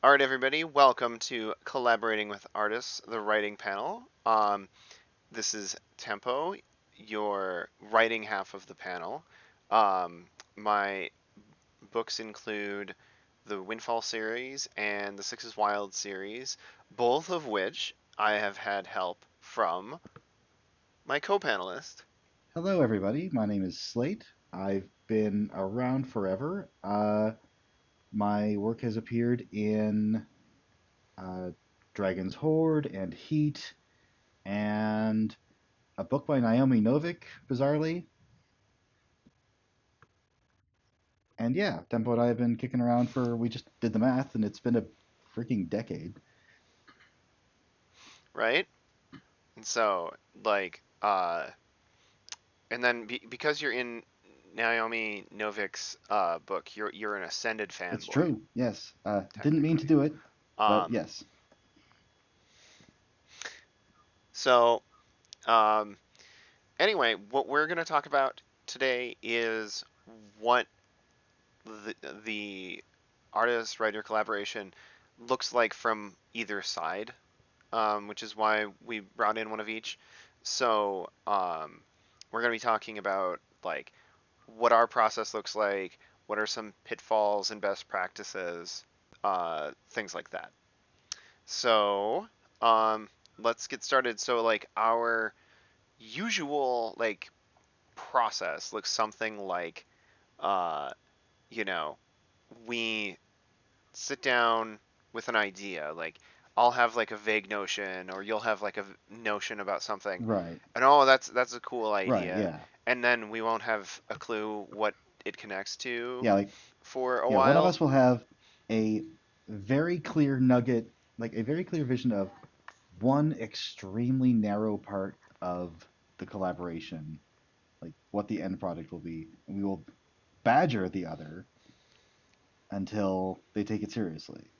All right, everybody, welcome to Collaborating with Artists, the writing panel. This is Tempo, your writing half of the panel. My books include the Windfall series and the Sixes Wild series, both of which I have had help from my co-panelist. Hello, everybody. My name is Slate. I've been around forever. My work has appeared in uh, Dragon's Horde and Heat, and a book by Naomi Novik, bizarrely. And yeah, Tempo and I have been kicking around we just did the math, and it's been a freaking decade. Right? And so, like, and then because you're in Naomi Novik's book, you're an Ascended It's fanboy, true, yes. Didn't mean to technically. do it, but Um, yes. so um, anyway, what we're going to talk about today is what the artist writer collaboration looks like from either side, which is why we brought in one of each. So we're going to be talking about like what our process looks like, what are some pitfalls and best practices, things like that. So um, let's get started. So like our usual like process looks something like, uh, you know, we sit down with an idea. Like I'll have like a vague notion, or you'll have like a notion about something, Right, and oh, that's a cool right, idea, yeah. and then we won't have a clue what it connects to Yeah, like, for a yeah, one of while. us will have a very clear nugget, like a very clear vision of one extremely narrow part of the collaboration, like what the end product will be, and we will badger the other until they take it seriously.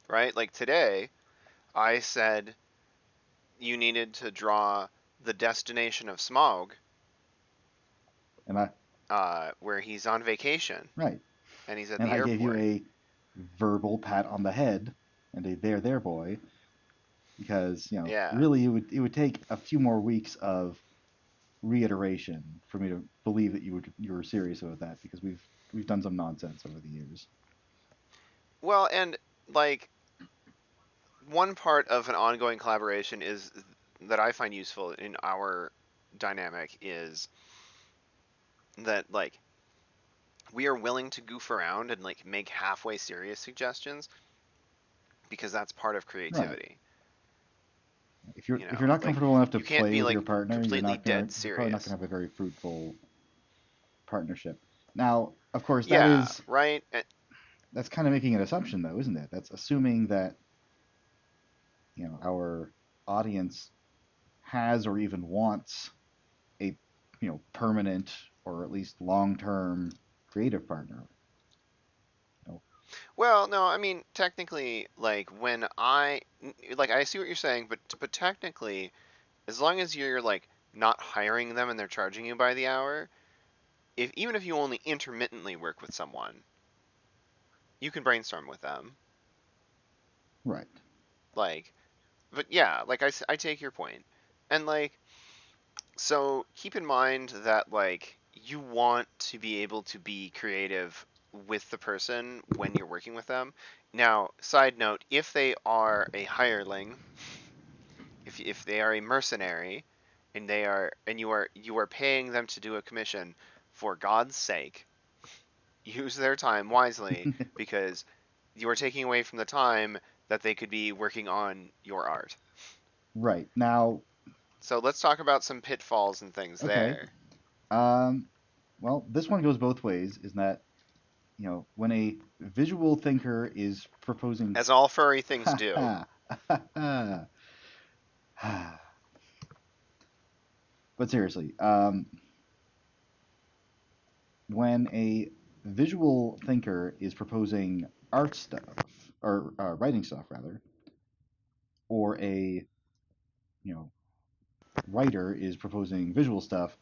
Right? Like today, I said you needed to draw the destination of Smaug, And I, where he's on vacation right, and he's at and the I gave you airport. a verbal pat on the head and a there boy, because Yeah. really it would take a few more weeks of reiteration for me to believe that you were serious about that, because we've done some nonsense over the years. Well, and like one part of an ongoing collaboration is that I find useful in our dynamic is that like we are willing to goof around and like make halfway serious suggestions because that's part of Right. creativity. If you're You if you're know, not like comfortable enough to you can't play be with like your partner, completely dead you're probably not serious. gonna have a very fruitful partnership. Now, of course, Yeah, right? that's kind of making an assumption, though, isn't it? That's assuming that our audience has or even wants a permanent or at least long-term creative partner. You know, Well, no, I mean technically like when I see what you're saying, but technically as long as you're like not hiring them and they're charging you by the hour, if even if you only intermittently work with someone, you can brainstorm with them. right. Like, but yeah, like I take your point. And like, so keep in mind that like you want to be able to be creative with the person when you're working with them. Now, side note, if they are a hireling, if they are a mercenary and you are paying them to do a commission, for God's sake, use their time wisely because you are taking away from the time that they could be working on your art. Right. Now, So let's talk about some pitfalls and things okay. there. Um, well, this one goes both ways. Is that when a visual thinker is proposing, As all furry things ha do. ha, ha ha. But seriously, when a visual thinker is proposing art stuff, or writing stuff rather, or a you know writer is proposing visual stuff,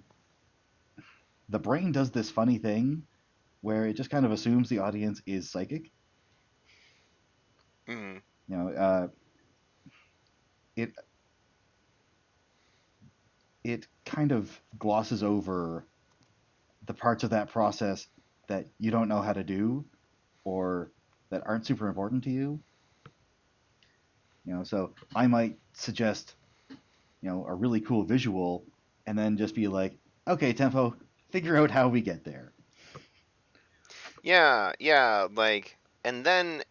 the brain does this funny thing where it just kind of assumes the audience is psychic. Mm. You know, it it kind of glosses over the parts of that process that you don't know how to do or that aren't super important to you. So I might suggest, a really cool visual and then just be like, okay, tempo, figure out how we get there. Yeah, yeah, like, and then,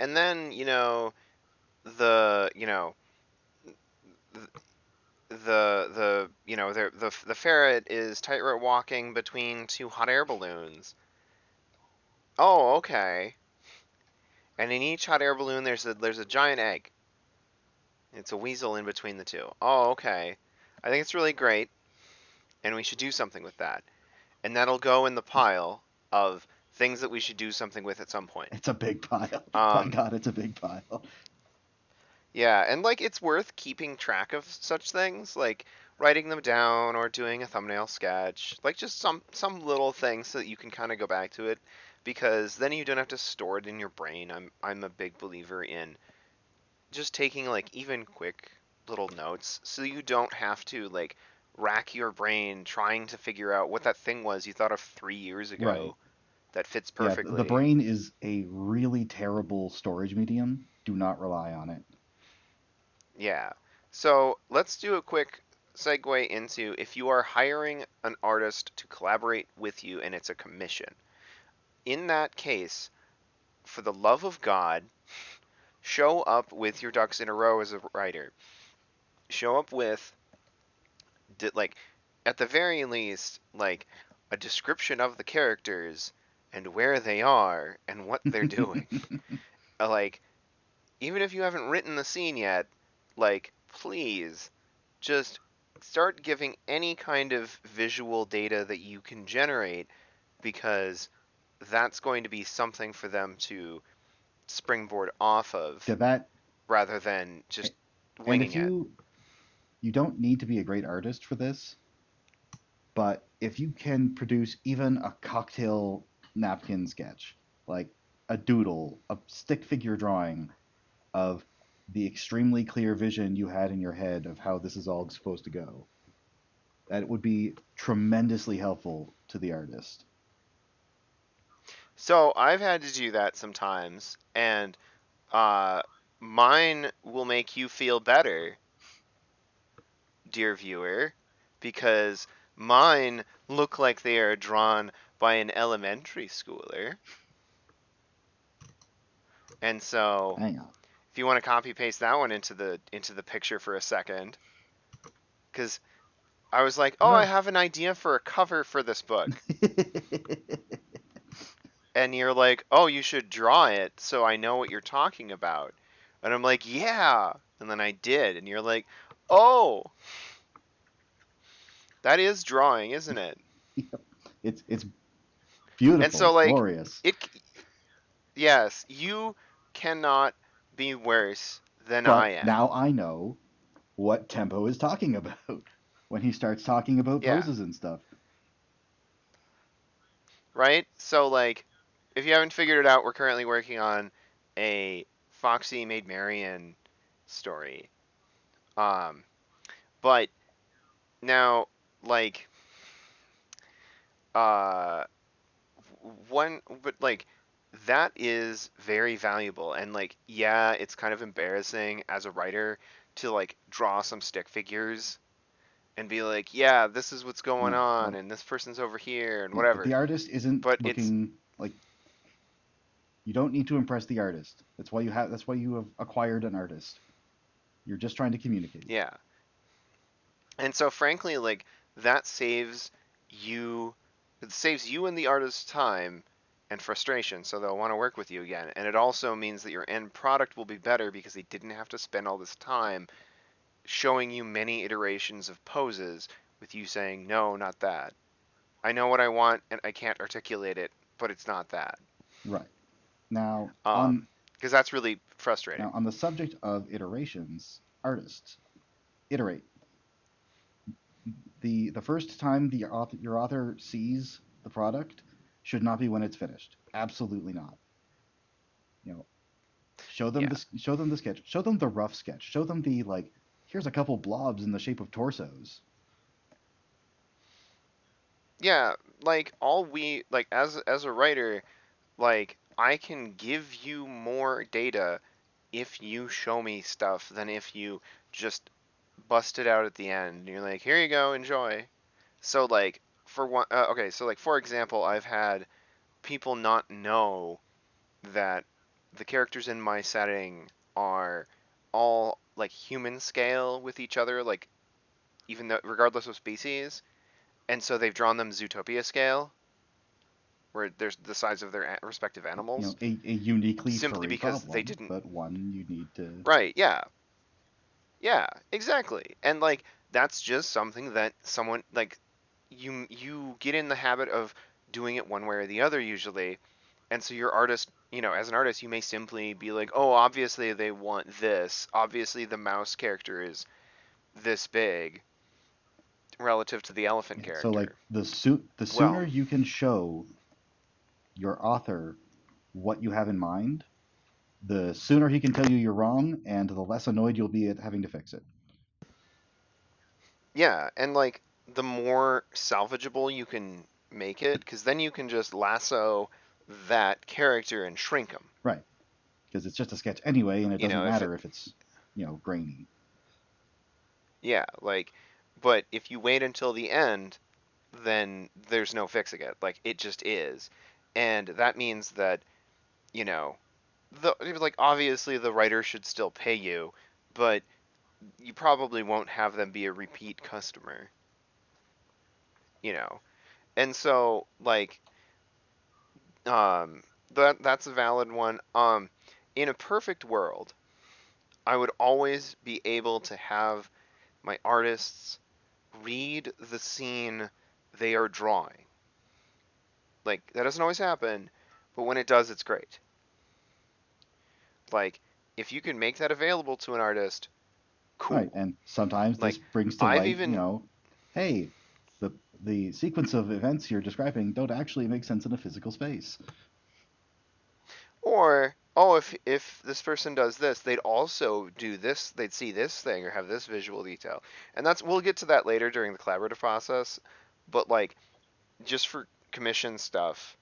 the, the ferret is tightrope walking between two hot air balloons. Oh, okay. And in each hot air balloon, there's a giant egg. It's a weasel in between the two. Oh, okay. I think it's really great, and we should do something with that. And that'll go in the pile of things that we should do something with at some point. It's a big pile. By Um, God, it's a big pile. yeah, and like it's worth keeping track of such things, like writing them down or doing a thumbnail sketch, like just some little things so that you can kind of go back to it, because then you don't have to store it in your brain. I'm a big believer in just taking like even quick little notes so you don't have to like rack your brain trying to figure out what that thing was you thought of 3 years Right. ago that fits Yeah, the perfectly. brain is a really terrible storage medium. Do not rely on it. Yeah. So let's do a quick segue into if you are hiring an artist to collaborate with you and it's a commission. In that case, for the love of God, show up with your ducks in a row as a writer. Show up with like at the very least like a description of the characters and where they are and what they're doing. Like even if you haven't written the scene yet, like please just start giving any kind of visual data that you can generate because that's going to be something for them to springboard off Yeah, of that rather than just and if winging it. you don't need to be a great artist for this, but if you can produce even a cocktail napkin sketch, like a doodle, a stick figure drawing of the extremely clear vision you had in your head of how this is all supposed to go, that would be tremendously helpful to the artist. So I've had to do that sometimes, and uh, mine will make you feel better, dear viewer, because mine look like they are drawn by an elementary schooler. And so Hang on. if you want to copy paste that one into the picture for a second, because I was like, oh, I Well, have an idea for a cover for this book, and you're like, oh, you should draw it so I know what you're talking about, and I'm like, yeah, and then I did, and you're like, oh, that is drawing, isn't it? it's And beautiful. so It's like glorious. it, yes, you cannot be worse than I But am. now I know what Tempo is talking about when he starts talking about Yeah, poses and stuff. right? So like if you haven't figured it out, we're currently working on a Foxy Made Marian story. Um, but now, like, uh, but like, that is very valuable. And like, yeah, it's kind of embarrassing as a writer to like draw some stick figures and be like, yeah, this is what's going No, on, well, and this person's over here, and yeah, but whatever. the artist isn't But it's, looking like you don't need to impress the artist. That's why you have acquired an artist. You're just trying to communicate. yeah. And so frankly, like that you saves you and the artist time and frustration, so they'll want to work with you again. And it also means that your end product will be better because they didn't have to spend all this time showing you many iterations of poses with you saying, "No, not that. I know what I want and I can't articulate it, but it's not that." Right. Now on Because that's really frustrating. now on the subject of iterations, artists iterate. The first time your author sees the product should not be when it's finished. Absolutely not. You know, Yeah. show them the sketch, show them the rough sketch, show them the like. Here's a couple blobs in the shape of torsos. Yeah, like all we like as a writer, like I can give you more data if you show me stuff than if you just bust it out at the end. And you're like, here you go, enjoy. So like for one, okay, so like for example, I've had people not know that the characters in my setting are all like human scale with each other, like even though regardless of species, and so they've drawn them Zootopia scale, where there's the size of their respective You animals, know, a uniquely simply furry because they problem, didn't. but one you need to. Right? Yeah, yeah, exactly. And like that's just something that someone like you get in the habit of doing it one way or the other usually, and so your artist, as an artist, you may simply be like, oh, obviously they want this. Obviously the mouse character is this big relative to the elephant Yeah, so like character. the sooner Well, you can show your author what you have in mind, the sooner he can tell you you're wrong, and the less annoyed you'll be at having to fix it. yeah, and like the more salvageable you can make it, because then you can just lasso that character and shrink them. Right, because it's just a sketch anyway, and it doesn't If it, matter if it's grainy. yeah, like, but if you wait until the end, then there's no fixing it. Like, it just is. And that means that, you know, like, obviously the writer should still pay you, but you probably won't have them be a repeat customer, you know. And so, like, um, that's a valid one. In a perfect world, I would always be able to have my artists read the scene they are drawing. Like that doesn't always happen, but when it does, it's great. Like if you can make that available to an artist, Right, cool. and sometimes this Like brings to I've light, even hey, the sequence of events you're describing don't actually make sense in a physical space. or oh if this person does this, they'd also do this, they'd see this thing or have this visual detail. And that's we'll get to that later during the collaborative process, but like just for commission stuff,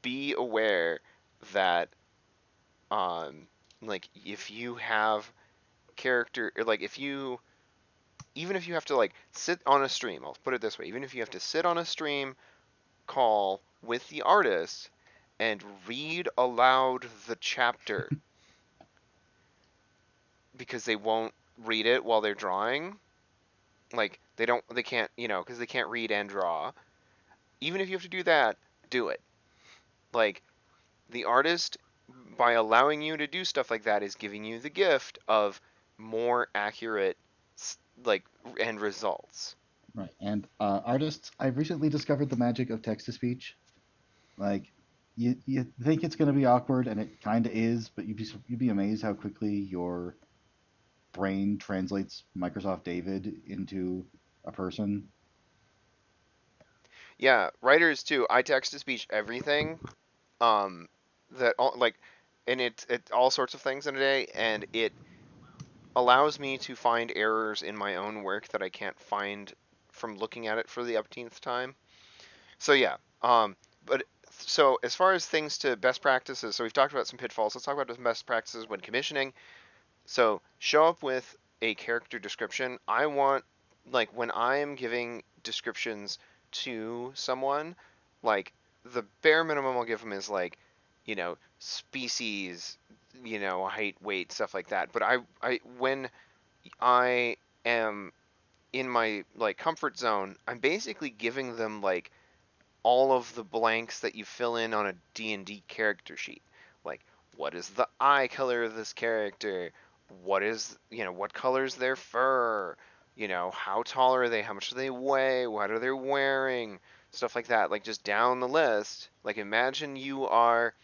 be aware that um like if you have character or like if you even if you have to like sit on a stream, I'll put it this way, even if you have to sit on a stream call with the artist and read aloud the chapter because they won't read it while they're drawing, like they can't, because they can't read and draw. Even if you have to do that, do it. Like the artist by allowing you to do stuff like that is giving you the gift of more accurate like end results. Right, and artists, I've recently discovered the magic of text to speech. Like, you think it's going to be awkward, and it kind of is, but you'd be amazed how quickly your brain translates Microsoft David into a person. Yeah, writers too. I text to speech everything. Um, that all like, and it all sorts of things in a day, and it allows me to find errors in my own work that I can't find from looking at it for the upteenth time. So yeah. But so as far as things to best practices, so we've talked about some pitfalls. Let's talk about the best practices when commissioning. So show up with a character description. I want like when I am giving descriptions to someone, like the bare minimum I'll give them is like, species, height, weight, stuff like that. But I when I am in my like comfort zone, I'm basically giving them like all of the blanks that you fill in on a D&D character sheet. Like, what is the eye color of this character? What color's their fur? How tall are they? How much do they weigh? What are they wearing? Stuff like that. Like, just down the list. Like, imagine you are,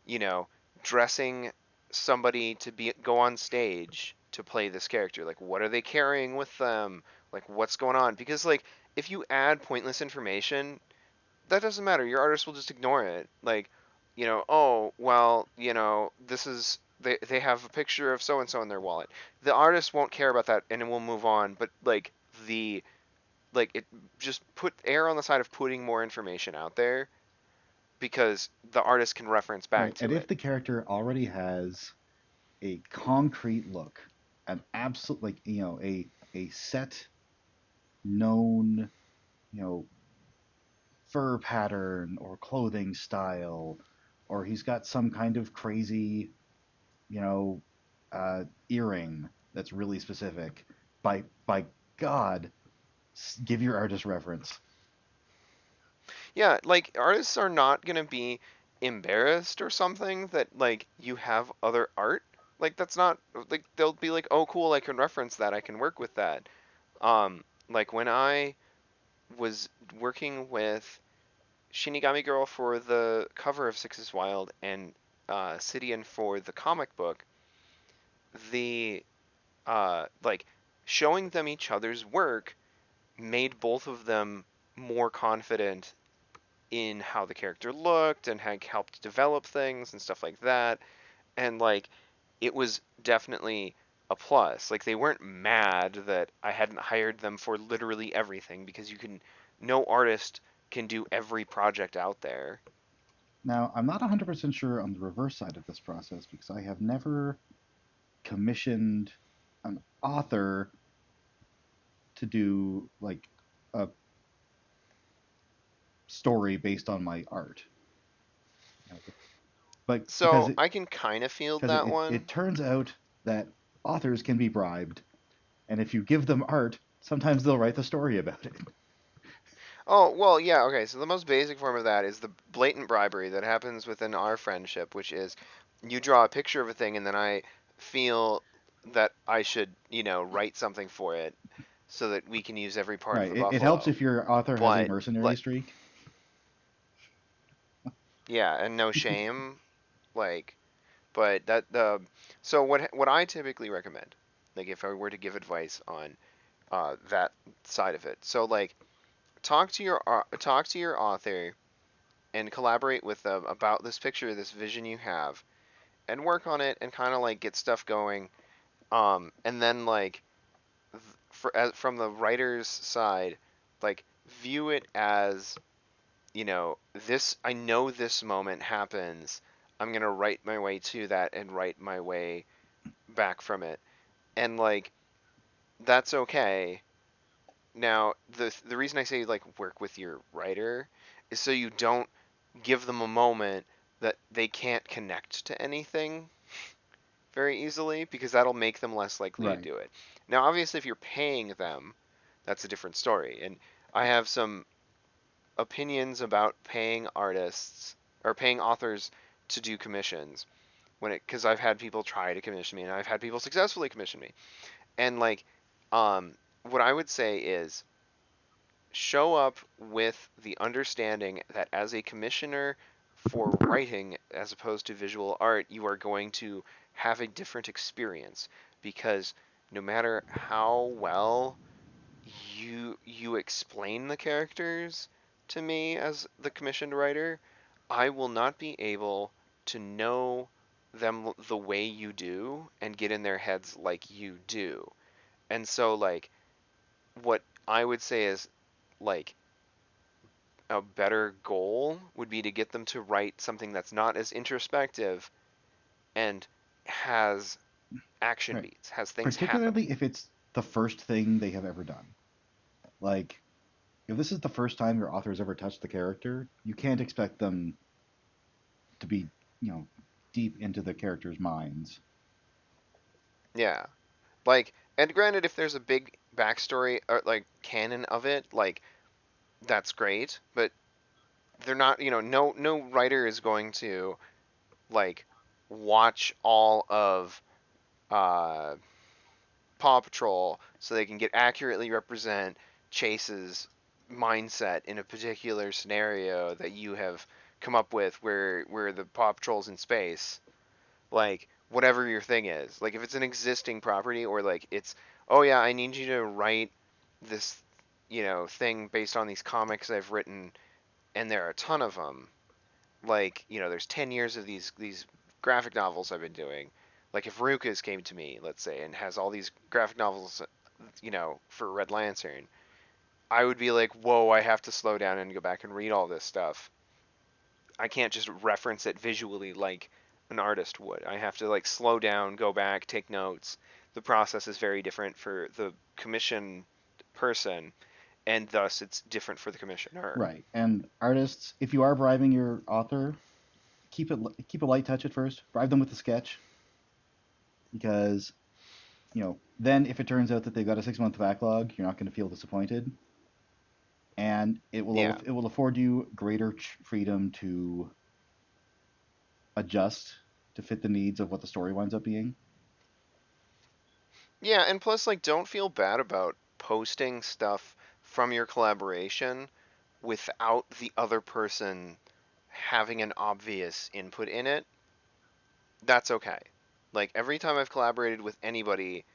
you know, dressing somebody to go on stage to play this character. Like, what are they carrying with them? Like, what's going on? Because, like, if you add pointless information, that doesn't matter. Your artist will just ignore it. Like, oh, well, this is they have a picture of so and so in their wallet. The artist won't care about that and it will move on, but like the like it just put err on the side of putting more information out there because the artist can reference back Right. And to if it. the character already has a concrete look, an absolute like a set known you know fur pattern or clothing style, or he's got some kind of crazy you know earring that's really specific. By God, give your artist reference. Yeah, like artists are not gonna be embarrassed or something that like you have other art. Like that's not like they'll be like, oh cool, I can reference that, I can work with that. Like when I was working with Shinigami Girl for the cover of Six is Wild and Sidian for the comic book, the like showing them each other's work made both of them more confident in how the character looked and had helped develop things and stuff like that. And like it was definitely a plus. Like they weren't mad that I hadn't hired them for literally everything because you can no artist can do every project out there. Now, I'm not 100% sure on the reverse side of this process because I have never commissioned an author to do like a story based on my art. You know, but So I can kind of feel because that it one. turns out that authors can be bribed, and if you give them art, sometimes they'll write the story about it. Oh, well, yeah, okay. So the most basic form of that is the blatant bribery that happens within our friendship, which is you draw a picture of a thing and then I feel that I should, write something for it so that we can use every part of Right. the It helps buffalo. if your author has a But mercenary like, streak. yeah, and no shame, like, but that the so what I typically recommend, like if I were to give advice on that side of it. So like talk to your author and collaborate with them about this picture, this vision you have, and work on it and kind of like get stuff going. And then like from the writer's side, like view it as this. I know this moment happens. I'm gonna write my way to that and write my way back from it, and like that's okay. Now the reason I say like work with your writer is so you don't give them a moment that they can't connect to anything very easily because that'll make them less likely to Right. do it. Now, obviously, if you're paying them, that's a different story. And I have some opinions about paying artists or paying authors to do commissions because I've had people try to commission me and I've had people successfully commission me. And like, um, what I would say is show up with the understanding that as a commissioner for writing as opposed to visual art, you are going to have a different experience because no matter how well you explain the characters to me as the commissioned writer, I will not be able to know them the way you do and get in their heads like you do. And so like what I would say is like a better goal would be to get them to write something that's not as introspective and has action Right. beats, has things happen. Particularly if it's the first thing they have ever done. Like, if this is the first time your author has ever touched the character, you can't expect them to be, you know, deep into the characters' minds. Yeah. Like, and granted, if there's a big backstory or like canon of it, like that's great. But they're not, no writer is going to like watch all of uh, Paw Patrol so they can get accurately represent Chase's mindset in a particular scenario that you have come up with where the Paw Patrol's in space. Like whatever your thing is. Like if it's an existing property or like it's oh yeah, I need you to write this thing based on these comics I've written and there are a ton of them. Like, there's 10 years of these graphic novels I've been doing. Like if Rukas came to me, let's say, and has all these graphic novels, for Red Lantern, I would be like, whoa, I have to slow down and go back and read all this stuff. I can't just reference it visually like an artist would. I have to like slow down, go back, take notes. The process is very different for the commission person, and thus it's different for the commissioner. Right. And artists, if you are bribing your author, keep a light touch at first. Bribe them with a sketch because then if it turns out that they've got a 6 month backlog, you're not going to feel disappointed, and Yeah. it will afford you greater freedom to adjust to fit the needs of what the story winds up being. Yeah, and plus, like, don't feel bad about posting stuff from your collaboration without the other person having an obvious input in it. That's okay. Like, every time I've collaborated with anybody,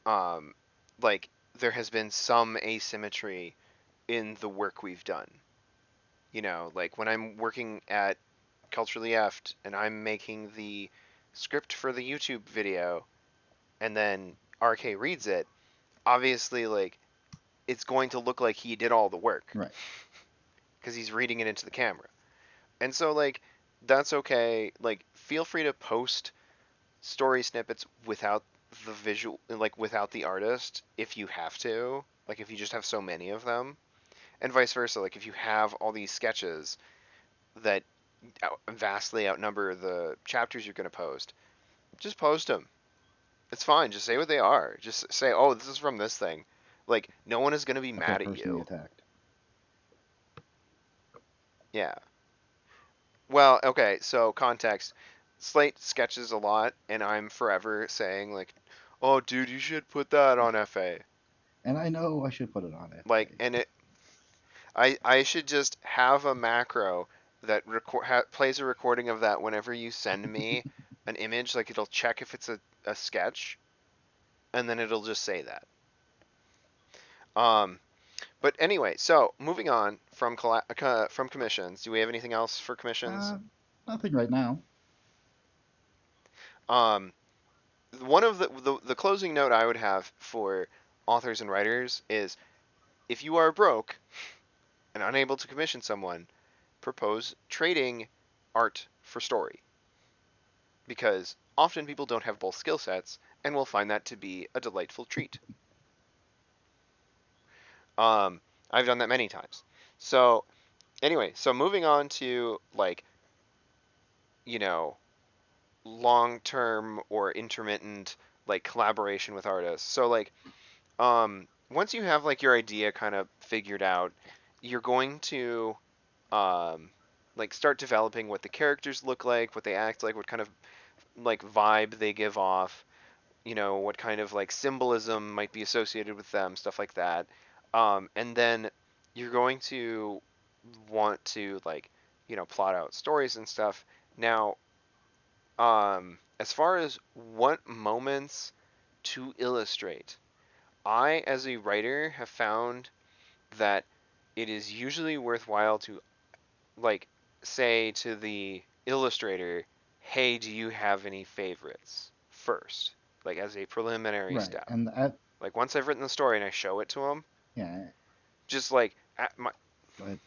um, like, there has been some asymmetry in the work we've done. Like when I'm working at Culturally Eft and I'm making the script for the YouTube video and then RK reads it, obviously, like, it's going to look like he did all the work Right. because he's reading it into the camera. And so, like, that's okay. Like, feel free to post story snippets without the visual, like, without the artist if you have to. Like, if you just have so many of them. And vice versa. Like, if you have all these sketches that vastly outnumber the chapters you're going to post, just post them. It's fine. Just say what they are. Just say, oh, this is from this thing. Like, no one is going to be I feel mad at personally you. attacked. Yeah. Well, okay, so context. Slate sketches a lot, and I'm forever saying, like, oh, dude, you should put that on FA. And I know I should put it on Like, FA. and I should just have a macro that plays a recording of that whenever you send me an image. Like, it'll check if it's a sketch, and then it'll just say that. Um, but anyway, so moving on from from commissions. Do we have anything else for commissions? Uh, Nothing right now. Um, one of the closing note I would have for authors and writers is if you are broke and unable to commission someone, propose trading art for story because often people don't have both skill sets and will find that to be a delightful treat. Um, I've done that many times. So anyway, so moving on to like you know long-term or intermittent like collaboration with artists. So like once you have like your idea kind of figured out, you're going to um, like start developing what the characters look like, what they act like, what kind of like vibe they give off, what kind of like symbolism might be associated with them, stuff like that. And then you're going to want to like, plot out stories and stuff. Now, as far as what moments to illustrate, I, as a writer, have found that it is usually worthwhile to, like, say to the illustrator, hey, do you have any favorites first? Like, as a preliminary Right. step. And that, Like, once I've written the story and I show it to them, yeah. just like, at my. Go ahead.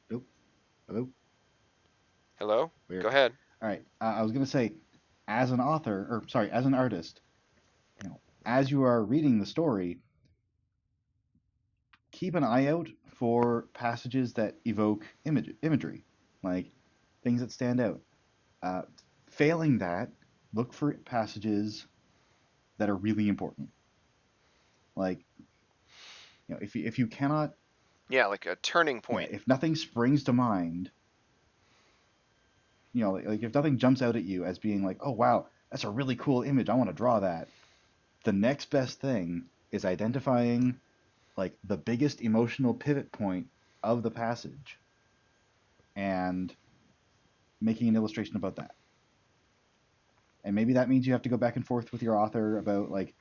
Nope. Hello. Hello? Go Weird. ahead. All right. I was gonna say, as an author, or sorry, as an artist, as you are reading the story, keep an eye out for passages that evoke imagery, like things that stand out. Uh, Failing that, look for passages that are really important. Like, if you cannot, Yeah, like a turning yeah, point. if nothing springs to mind, like if nothing jumps out at you as being like, oh wow, that's a really cool image, I want to draw that. The next best thing is identifying like the biggest emotional pivot point of the passage and making an illustration about that. And maybe that means you have to go back and forth with your author about like,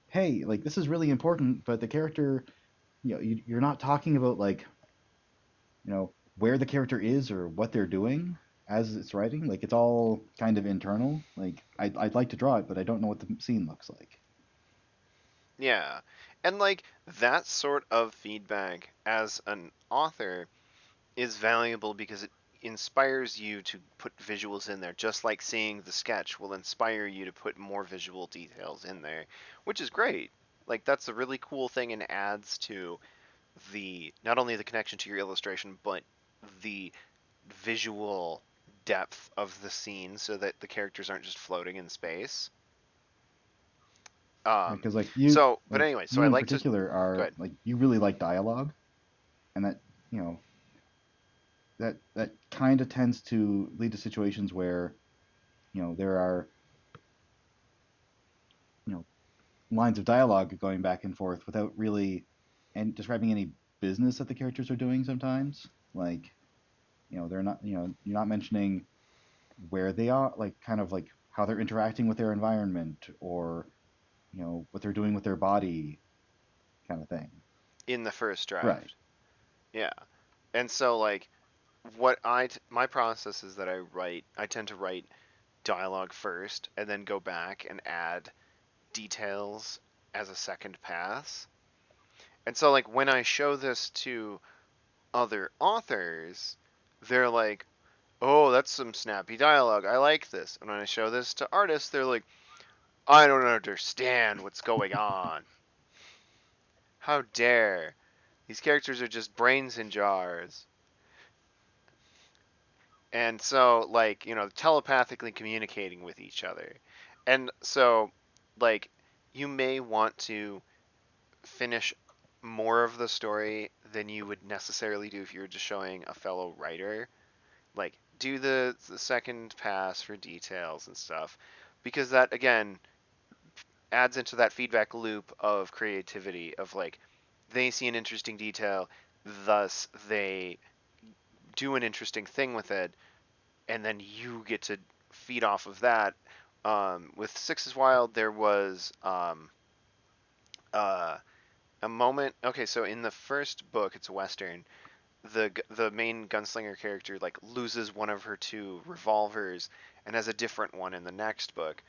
hey, like this is really important, but the character, you're not talking about like, where the character is or what they're doing. as it's writing, like it's all kind of internal. Like I'd like to draw it, but I don't know what the scene looks like. Yeah. And like that sort of feedback as an author is valuable because it inspires you to put visuals in there, just like seeing the sketch will inspire you to put more visual details in there, which is great. Like that's a really cool thing and adds to the not only the connection to your illustration, but the visual depth of the scene so that the characters aren't just floating in space. Right? Um, Because but anyway, so you I in like to particular go are ahead. like you really like dialogue, and that you know that kind of tends to lead to situations where there are you know lines of dialogue going back and forth without really and describing any business that the characters are doing sometimes. Like, they're not, you're not mentioning where they are, like kind of like how they're interacting with their environment or, what they're doing with their body kind of thing. In the first Right. draft. Yeah. And so like my process is that I tend to write dialogue first and then go back and add details as a second pass. And so like when I show this to other authors, they're like, "Oh, that's some snappy dialogue. I like this." And when I show this to artists, they're like, "I don't understand what's going on. How dare. These characters are just brains in jars." And so like telepathically communicating with each other. And so like you may want to finish more of the story than you would necessarily do if you were just showing a fellow writer. Like do the second pass for details and stuff, because that again adds into that feedback loop of creativity of like they see an interesting detail, thus they do an interesting thing with it, and then you get to feed off of that. With Six is Wild, there was uh, a moment. Okay, so in the first book, it's a western. The main gunslinger character like loses one of her two revolvers and has a different one in the next book.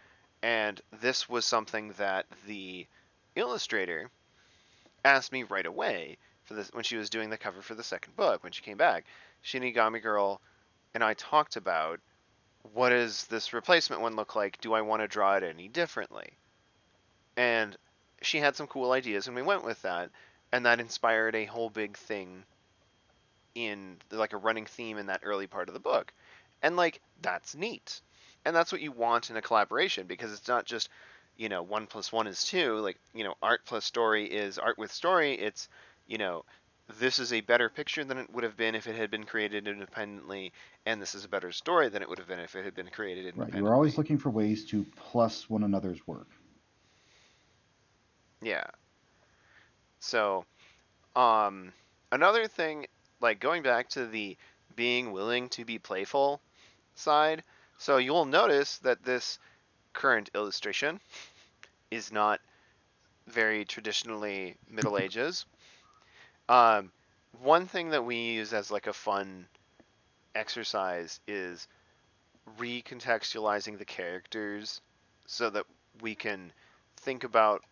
And this was something that the illustrator asked me right away for this when she was doing the cover for the second book. When she came back, Shinigami Girl and I talked about what does this replacement one look like? Do I want to draw it any differently? And she had some cool ideas, and we went with that, and that inspired a whole big thing in like a running theme in that early part of the book. And like that's neat. And that's what you want in a collaboration because it's not just, one plus one is two. Like, art plus story is art with story. It's, you know, this is a better picture than it would have been if it had been created independently, and this is a better story than it would have been if it had been created Right. You're always independently. looking for ways to plus one another's work. Yeah. So, um, another thing, like going back to the being willing to be playful side, so you'll notice that this current illustration is not very traditionally Middle Ages. Um, one thing that we use as like a fun exercise is recontextualizing the characters so that we can think about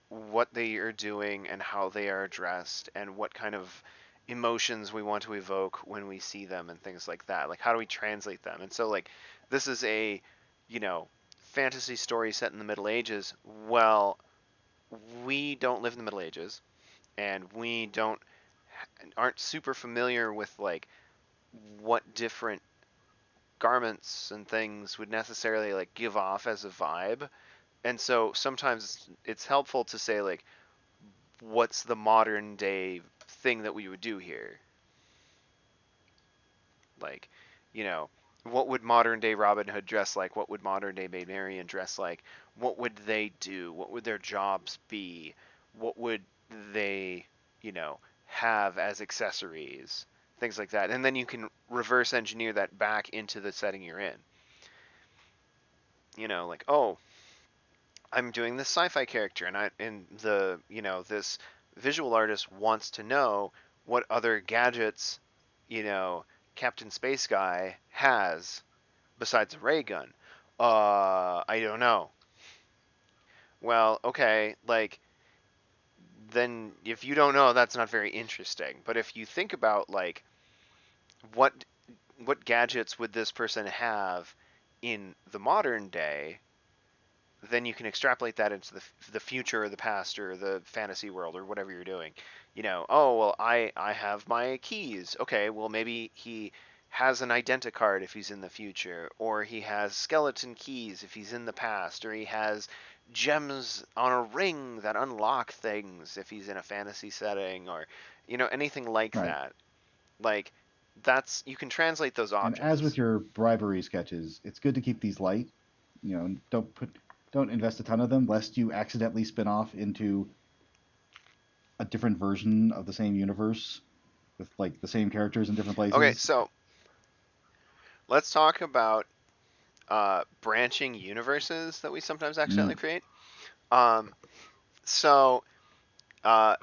what they are doing and how they are dressed and what kind of emotions we want to evoke when we see them and things like that. Like how do we translate them? And so like this is a, you know, fantasy story set in the Middle Ages. Well, we don't live in the Middle Ages and we don't aren't super familiar with like what different garments and things would necessarily like give off as a vibe. And so sometimes it's helpful to say like what's the modern day thing that we would do here? Like, you know, what would modern day Robin Hood dress like? What would modern day Maid Marian dress like? What would they do? What would their jobs be? What would they, have as accessories? Things like that. And then you can reverse engineer that back into the setting you're in. Like, oh, I'm doing this sci-fi character and this visual artist wants to know what other gadgets, you know, Captain Space Guy has besides a ray gun? I don't know. Well, okay, like then if you don't know, that's not very interesting. But if you think about like what what gadgets would this person have in the modern day, then you can extrapolate that into the future or the past or the fantasy world or whatever you're doing. You know, oh well, I have my keys. Okay, well maybe he has an identicard if he's in the future, or he has skeleton keys if he's in the past, or he has gems on a ring that unlock things if he's in a fantasy setting, or anything like Right. that. Like that's you can translate those And as with objects. your bribery sketches, it's good to keep these light. Don't invest a ton of them lest you accidentally spin off into a different version of the same universe with like the same characters in different Okay, places. so let's talk about branching universes that we sometimes accidentally Mm. create. Um, so uh,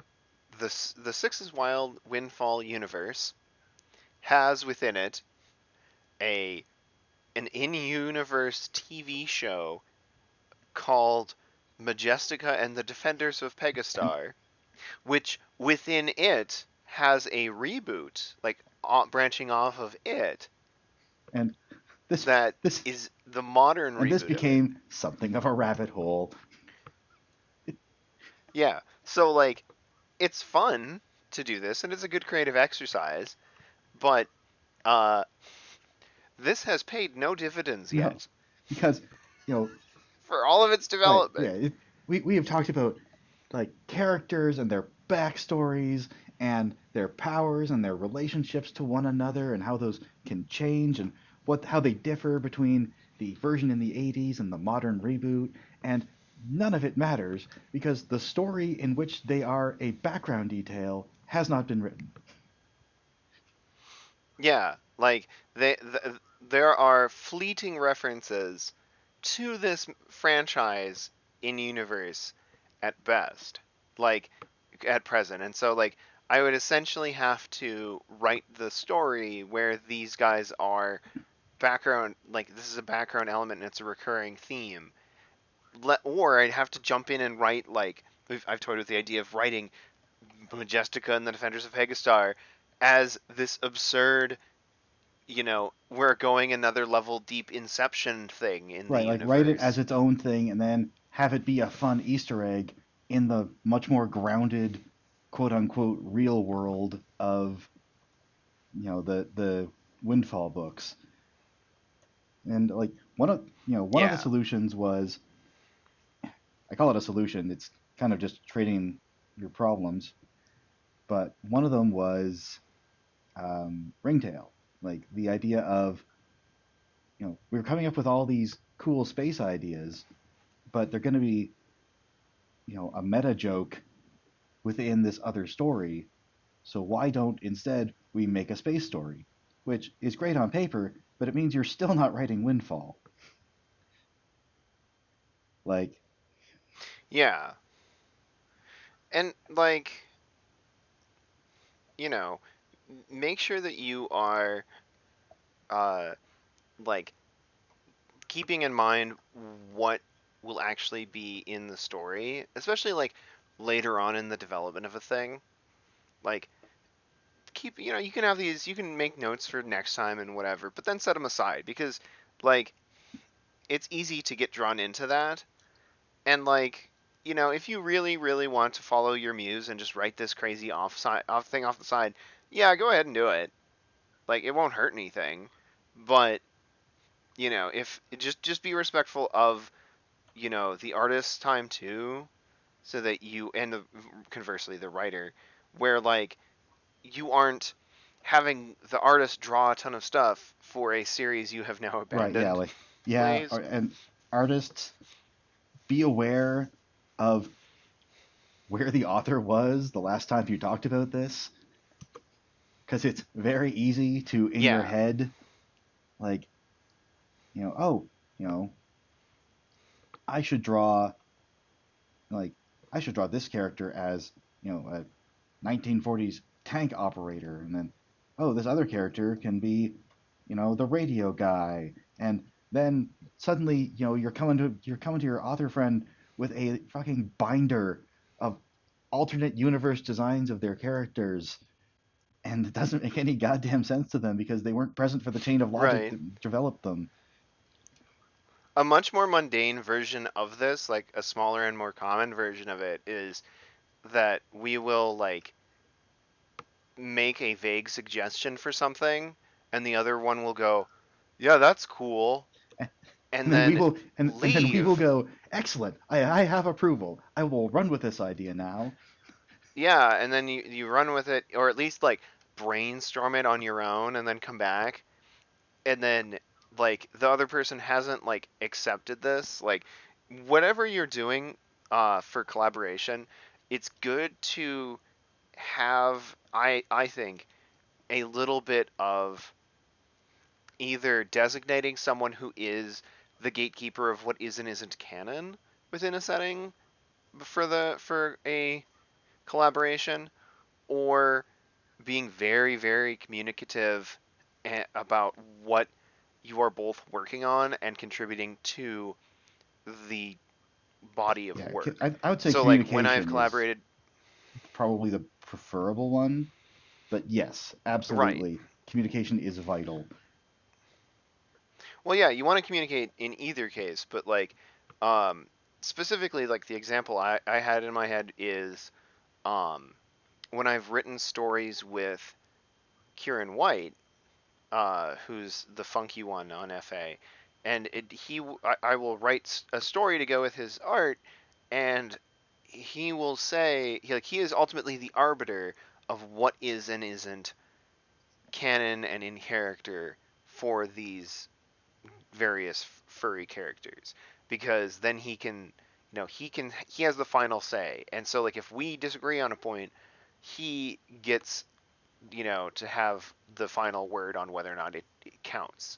the Six is Wild Windfall universe has within it a an in-universe TV show called Majestica and the Defenders of And Pegastar, which within it has a reboot, like branching off of it, and this that this is the modern and this reboot of it. became something of a rabbit hole. Yeah, so like it's fun to do this, and it's a good creative exercise. But uh, this has paid no dividends No, yet because you know, for all of its right? Yeah, development. we have talked about like characters and their backstories and their powers and their relationships to one another and how those can change and what how they differ between the version in the 80s and the modern reboot, and none of it matters because the story in which they are a background detail has not been written. Yeah, like there are fleeting references to this franchise in universe at best, like at present. And so like I would essentially have to write the story where these guys are background, like this is a background element and it's a recurring theme. Or I'd have to jump in and write like I've toyed with the idea of writing Majestica and the Defenders of Pegastar as this absurd, we're going another level deep Inception thing in the Right, like write it as universe. its own thing and then have it be a fun Easter egg in the much more grounded, quote unquote, real world of the Windfall books. And like one of the Yeah. solutions was, I call it a solution. It's kind of just trading your problems, but one of them was ringtail. Like the idea of we are coming up with all these cool space ideas, but they're going to be a meta joke within this other story. So why don't instead we make a space story, which is great on paper, but it means you're still not writing Windfall. Like, Yeah. And like, you know, make sure that you are uh like keeping in mind what will actually be in the story, especially like later on in the development of a thing. Like you can have these, you can make notes for next time and whatever, but then set them aside because like it's easy to get drawn into that. And like, if you really, really want to follow your muse and just write this crazy off thing off the side, yeah, go ahead and do it. Like, it won't hurt anything. But if just be respectful of the artist's time too, so that and conversely the writer, where like you aren't having the artist draw a ton of stuff for a series you have now right, yeah, abandoned. like, yeah, Please. and artists, be aware of where the author was the last time you talked about this, because it's very easy to, in your Yeah. head, like, oh, you know, I should draw, like, I should draw this character as, a 1940s tank operator, and then oh, this other character can be, the radio guy, and then suddenly, you're coming to your author friend with a fucking binder of alternate universe designs of their characters, and it doesn't make any goddamn sense to them because they weren't present for the chain of logic Right. that developed them. A much more mundane version of this, like a smaller and more common version of it, is that we will like make a vague suggestion for something, and the other one will go, "Yeah, that's cool," And and then we then will, and then we will leave. go, excellent. I have approval. I will run with this idea now. Yeah, and then you run with it, or at least like brainstorm it on your own, and then come back, and then like the other person hasn't like accepted this, like whatever you're doing for collaboration, it's good to have I think a little bit of either designating someone who is the gatekeeper of what is and isn't canon within a setting for a collaboration, or being very very communicative about what you are both working on and contributing to the body of Yeah, work. I would say So like when I've communication is collaborated, probably the preferable one, but yes, right. absolutely, communication is vital. Well, yeah, you want to communicate in either case, but like um specifically like the example I had in my head is um when I've written stories with Kieran White, who's the funky one on FA, and I will write a story to go with his art, and he will say he is ultimately the arbiter of what is and isn't canon and in character for these various furry characters, because then he has the final say, and so like if we disagree on a point, he gets to have the final word on whether or not it counts,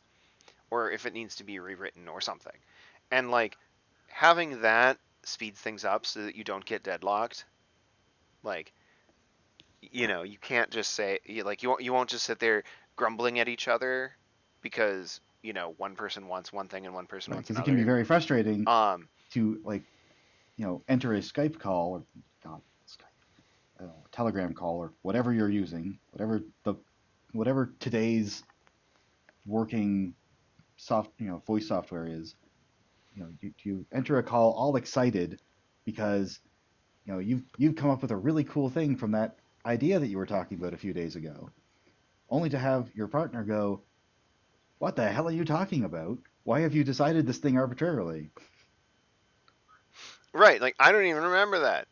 or if it needs to be rewritten or something. And like having that speeds things up so that you don't get deadlocked. Like you can't just say you won't just sit there grumbling at each other because one person wants one thing and one person Right, wants because it can be another. very frustrating Um, to, like, enter a Skype call, or God, Skype, I don't know, Telegram call, or whatever you're using, whatever today's working voice software is. You enter a call all excited because you've come up with a really cool thing from that idea that you were talking about a few days ago, only to have your partner go, "What the hell are you talking about? Why have you decided this thing arbitrarily?" right, like I don't even remember that.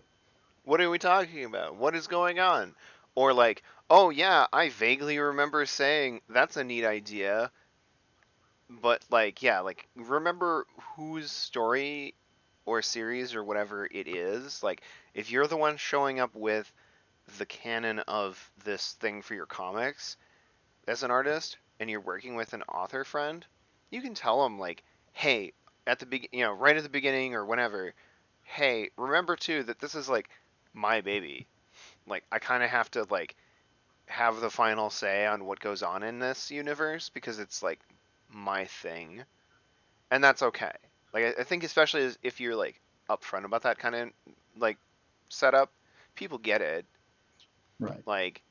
What are we talking about? What is going on? Or like, oh yeah, I vaguely remember saying that's a neat idea, but like yeah, like remember whose story or series or whatever it is. Like if you're the one showing up with the canon of this thing for your comics as an artist and you're working with an author friend, you can tell them like, "Hey, at the right at the beginning or whenever, hey, remember too that this is like my baby. Like I kind of have to like have the final say on what goes on in this universe because it's like my thing, and that's okay." Like I think especially if you're like upfront about that kind of like setup, people get it. Right. Like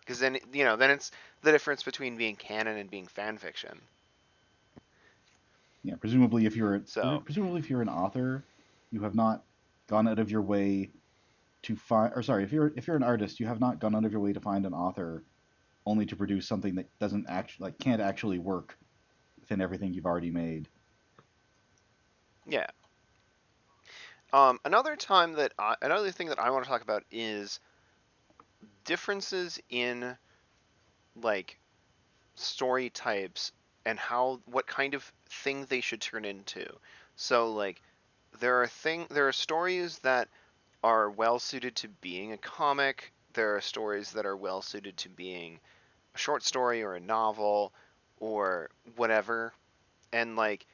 because then it's the difference between being canon and being fan fiction. Yeah. So Presumably if you're an author, you have not gone out of your way to find, or sorry, if you're an artist, you have not gone out of your way to find an author only to produce something that doesn't actually, like, can't actually work within everything you've already made. yeah, another thing that I want to talk about is differences in like story types and what kind of thing they should turn into. So like there are stories that are well suited to being a comic. There are stories that are well suited to being a short story or a novel or whatever. And like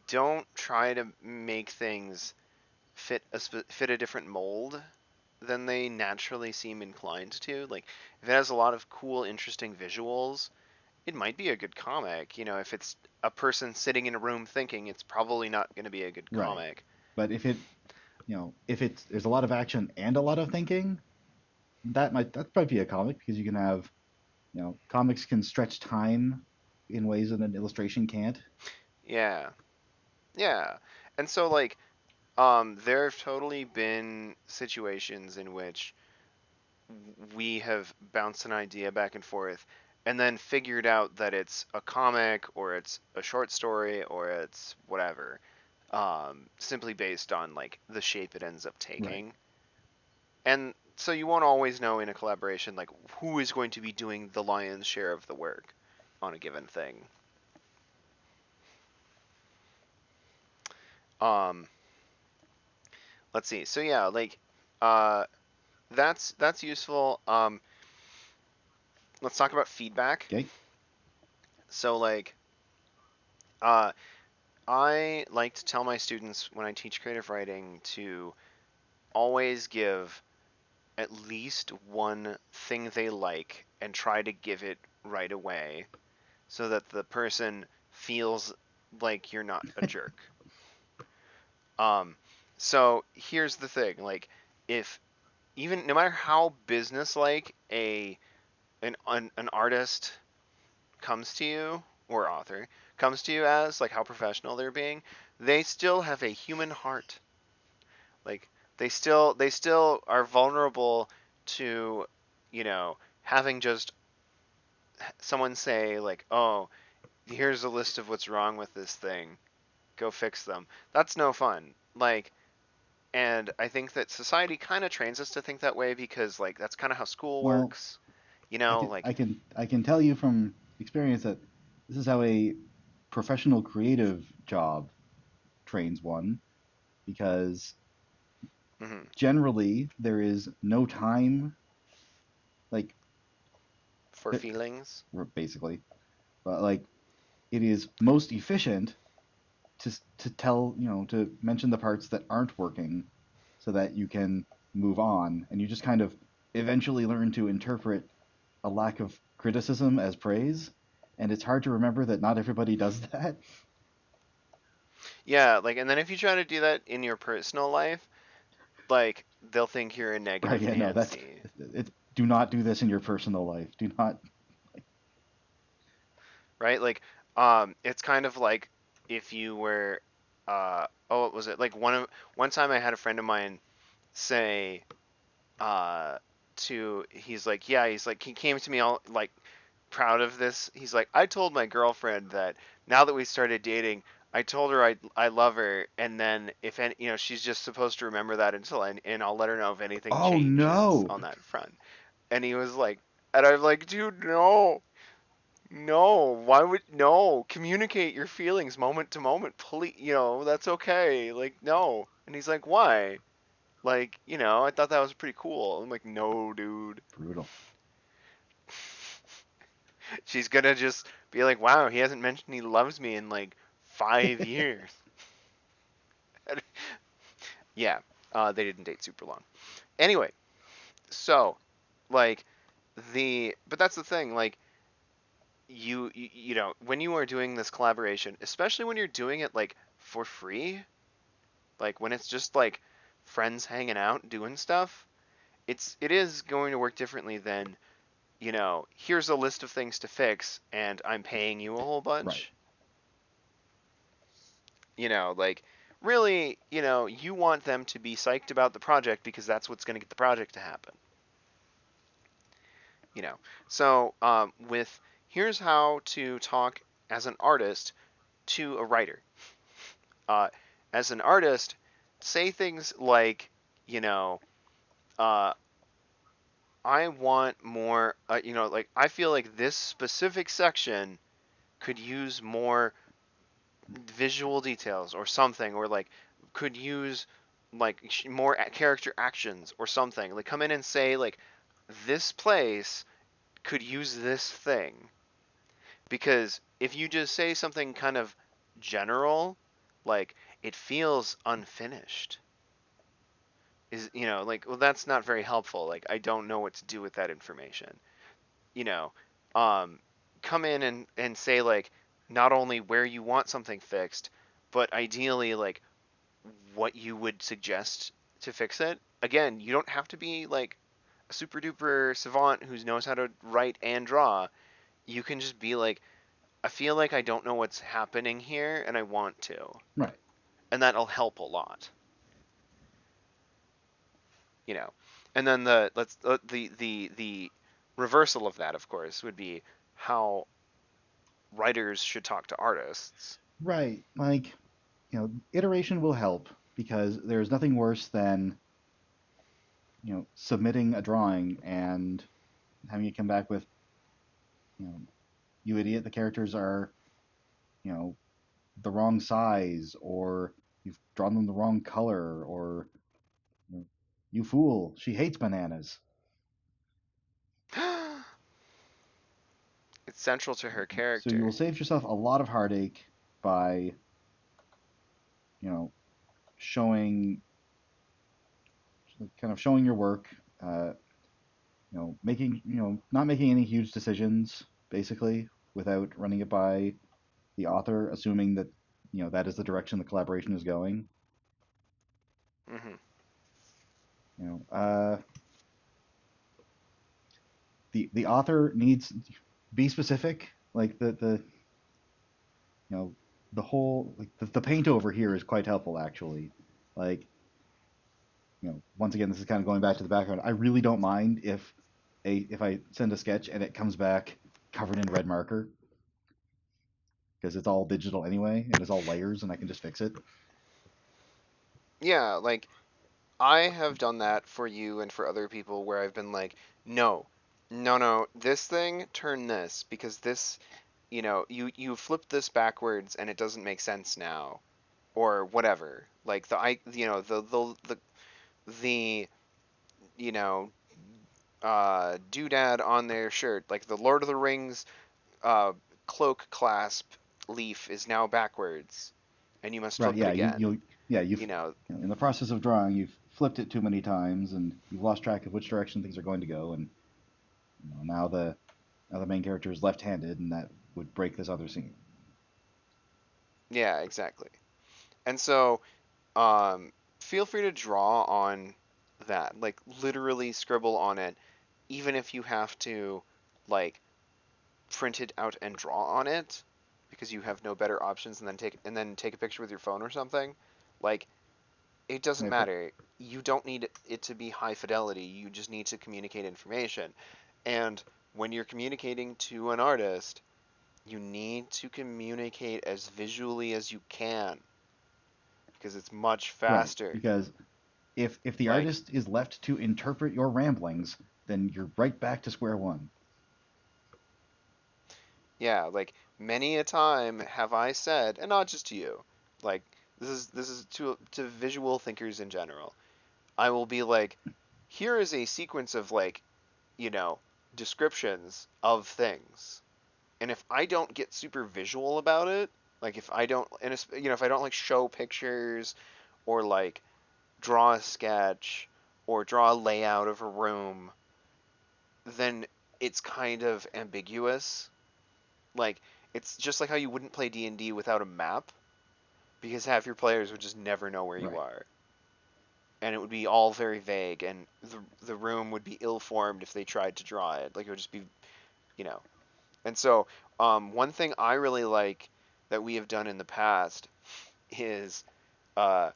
don't try to make things fit a different mold. than they naturally seem inclined to. Like if it has a lot of cool, interesting visuals, it might be a good comic. You know, if it's a person sitting in a room thinking, it's probably not going to be a good Right. comic. But if it's there's a lot of action and a lot of thinking, that might be a comic because you can have, comics can stretch time in ways that an illustration can't. Yeah, yeah. And so like, there have totally been situations in which we have bounced an idea back and forth and then figured out that it's a comic or it's a short story or it's whatever, simply based on like the shape it ends up Right. taking. And so you won't always know in a collaboration like who is going to be doing the lion's share of the work on a given thing. Um, let's see. So yeah, like uh, that's useful. Let's talk about feedback. Okay. So like uh, I like to tell my students when I teach creative writing to always give at least one thing they like and try to give it right away so that the person feels like you're not a jerk. Um, so here's the thing, like if even no matter how businesslike an artist comes to you or author comes to you as like how professional they're being, they still have a human heart. Like they still are vulnerable to, having just someone say like, "Oh, here's a list of what's wrong with this thing. Go fix them." That's no fun. Like, and I think that society kind of trains us to think that way because like that's kind of how school Well, works. I can Like, I can I can tell you from experience that this is how a professional creative job trains one, because mhm, generally there is no time, like, for th- feelings. basically, but like it is most efficient to tell, to mention the parts that aren't working so that you can move on, and you just kind of eventually learn to interpret a lack of criticism as praise, and it's hard to remember that not everybody does that. Yeah, like, and then if you try to do that in your personal life, like they'll think you're a Right, negative yeah, no, Nancy, do not do this in your personal life. Do not. right? Like, it's kind of like if you were, oh, what was it? Like one time I had a friend of mine say, uh, he's like, yeah, he's like, he came to me all like proud of this. He's like, I told my girlfriend that now that we started dating, I told her I love her, and then if any, she's just supposed to remember that until and I'll let her know if anything Oh changes no! on that front. And he was like, and I'm like, dude, no, no, why would no? Communicate your feelings moment to moment, please. That's okay. Like, no. And he's like, why? Like, I thought that was pretty cool. I'm like, no, dude. Brutal. She's gonna just be like, wow, he hasn't mentioned he loves me in like 5 years. Yeah, they didn't date super long. Anyway, so like but that's the thing, like when you are doing this collaboration, especially when you're doing it like for free, like when it's just like friends hanging out doing stuff, it is going to work differently than, here's a list of things to fix and I'm paying you a whole Right. bunch. Like really, you want them to be psyched about the project because that's what's going to get the project to happen. You know, so with here's how to talk as an artist to a writer. Uh, as an artist, say things like, you know, uh, I want more, like I feel like this specific section could use more visual details or something, or like could use like more character actions or something. Like come in and say like this place could use this thing, because if you just say something kind of general, like it feels unfinished. is, like, well, that's not very helpful. Like, I don't know what to do with that information. You know, um, come in and say, like, not only where you want something fixed, but ideally, like, what you would suggest to fix it. Again, you don't have to be like a super duper savant who knows how to write and draw. You can just be like, I feel like I don't know what's happening here and I want to. Right. And that'll help a lot, you know. And then the reversal of that, of course, would be how writers should talk to artists. Right. Like, iteration will help because there's nothing worse than, submitting a drawing and having it come back with, you know, you idiot, the characters are, you know, the wrong size, or you've drawn them the wrong color, or you, know, you fool, she hates bananas. It's central to her So you will character. save yourself a lot of heartache by, you know, showing, kind of showing your work, uh, making, not making any huge decisions, basically, without running it by the author, assuming that, that is the direction the collaboration is going. Hmm. You know, the author needs be specific. Like you know the whole like the paint over here is quite helpful actually. Like, once again, this is kind of going back to the background. I really don't mind if I send a sketch and it comes back covered in red marker because it's all digital anyway and it's all layers and I can just fix it. Yeah, like, I have done that for you and for other people where I've been like, no, no, no, this thing, turn this because this, you flipped this backwards and it doesn't make sense now, or whatever. Like the you know doodad on their shirt, like the Lord of the Rings uh, cloak clasp leaf is now backwards, and you must Right? flip it Yeah. again. Yeah, You know, in the process of drawing, you've flipped it too many times and you've lost track of which direction things are going to go, and now the main character is left-handed, and that would break this other scene. yeah, exactly. And so um, feel free to draw on that, like literally scribble on it, even if you have to like print it out and draw on it because you have no better options, and then take a picture with your phone or something. Like, it doesn't Right, matter. You don't need it to be high fidelity. You just need to communicate information. And when you're communicating to an artist, you need to communicate as visually as you can because it's much right, faster. because if the Like, artist is left to interpret your ramblings, then you're right back to square one. yeah, like many a time have I said, and not just to you, like this is to visual thinkers in general. I will be like, here is a sequence of like, you know, descriptions of things. And if I don't get super visual about it, like if I don't, and if I don't like show pictures or like draw a sketch or draw a layout of a room, then it's kind of ambiguous. Like, it's just like how you wouldn't play D&D without a map because half your players would just never know where you Right. are. And it would be all very vague, and the room would be ill-formed if they tried to draw it. Like, it would just be, you know. And so, one thing I really like that we have done in the past is uh,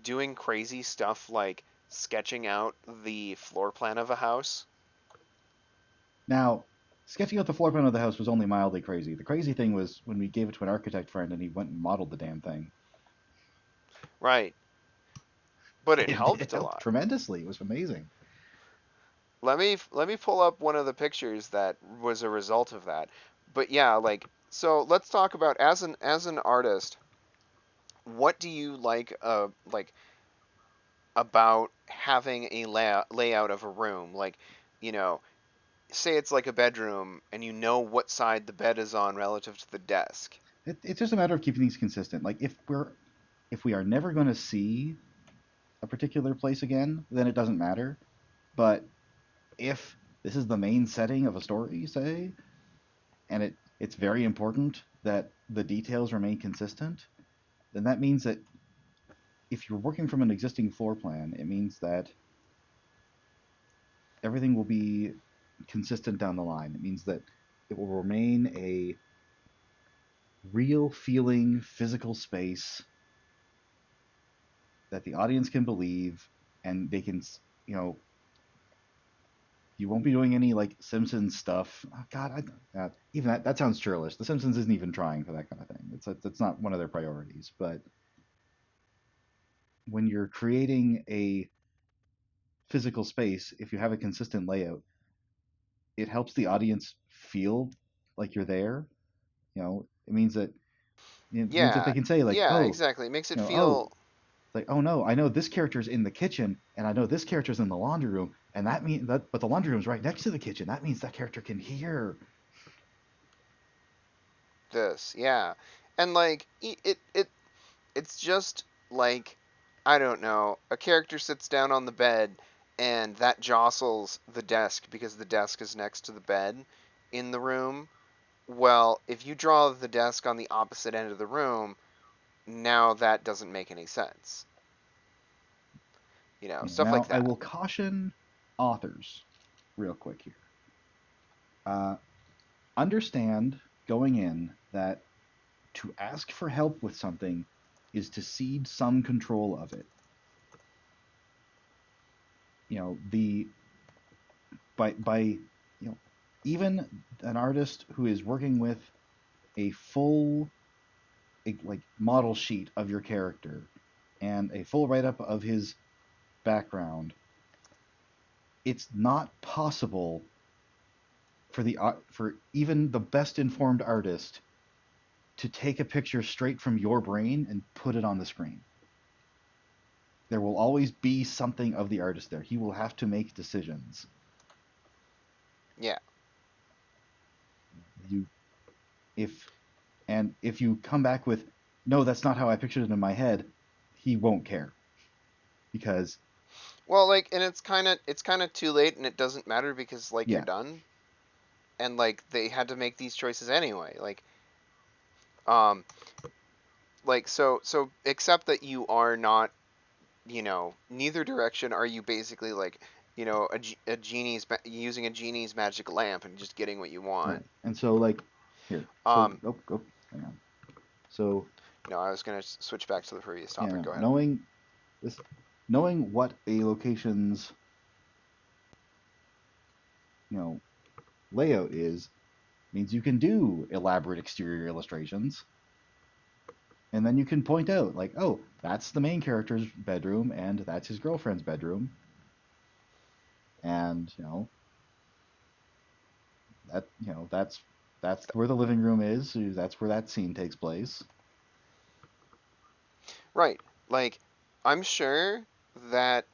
doing crazy stuff like sketching out the floor plan of a house. Now, sketching out the floor plan of the house was only mildly crazy. The crazy thing was when we gave it to an architect friend and he went and modeled the damn thing. Right. But it It helped a helped lot. tremendously. It was amazing. Let me pull up one of the pictures that was a result of that. But yeah, like, so let's talk about as an artist, what do you like about having a layout of a room? Like, you know, say it's like a bedroom and you know what side the bed is on relative to the desk. It's just a matter of keeping things consistent. Like if we are never going to see a particular place again, then it doesn't matter. But if this is the main setting of a story, say, and it's very important that the details remain consistent, then that means that if you're working from an existing floor plan, it means that everything will be consistent down the line. It means that it will remain a real feeling physical space that the audience can believe, and they can, you know, you won't be doing any like Simpsons stuff. Oh, God, even that sounds churlish. The Simpsons isn't even trying for that kind of thing. It's not one of their priorities. But when you're creating a physical space, if you have a consistent layout, it helps the audience feel like you're there. It means that it means that Yeah, they can say like, yeah, oh, exactly. It makes it oh, feel like, oh no, I know this character's in the kitchen, and I know this character's in the laundry room, and that means that, but the laundry room's right next to the kitchen. That means that character can hear. this, yeah, and like it's just like I don't know, a character sits down on the bed and that jostles the desk because the desk is next to the bed in the room. Well, if you draw the desk on the opposite end of the room, now that doesn't make any sense. Stuff like Now, I that. will caution authors real quick here. Uh, Understand going in that to ask for help with something is to cede some control of it. The by even an artist who is working with a full like model sheet of your character and a full write up of his background, it's not possible for even the best informed artist to take a picture straight from your brain and put it on the screen. There will always be something of the artist there. He will have to make decisions. Yeah. You if if you come back with no, that's not how I pictured it in my head, he won't care because Well, like, and it's kind of too late, and it doesn't matter because like you're yeah, done, and like they had to make these choices anyway. Um, so except that you are not, neither direction are you basically like, a genie's using a genie's magic lamp and just getting what you want. right. And so like here, so Um, go, hang on. So no, I was gonna switch back to the previous yeah, topic. Go ahead. this, knowing what a location's you know layout is means you can do elaborate exterior illustrations, and then you can point out like, oh, that's the main character's bedroom, and that's his girlfriend's bedroom, and that's where the living room is. So that's where that scene takes place. Right. Like, I'm sure that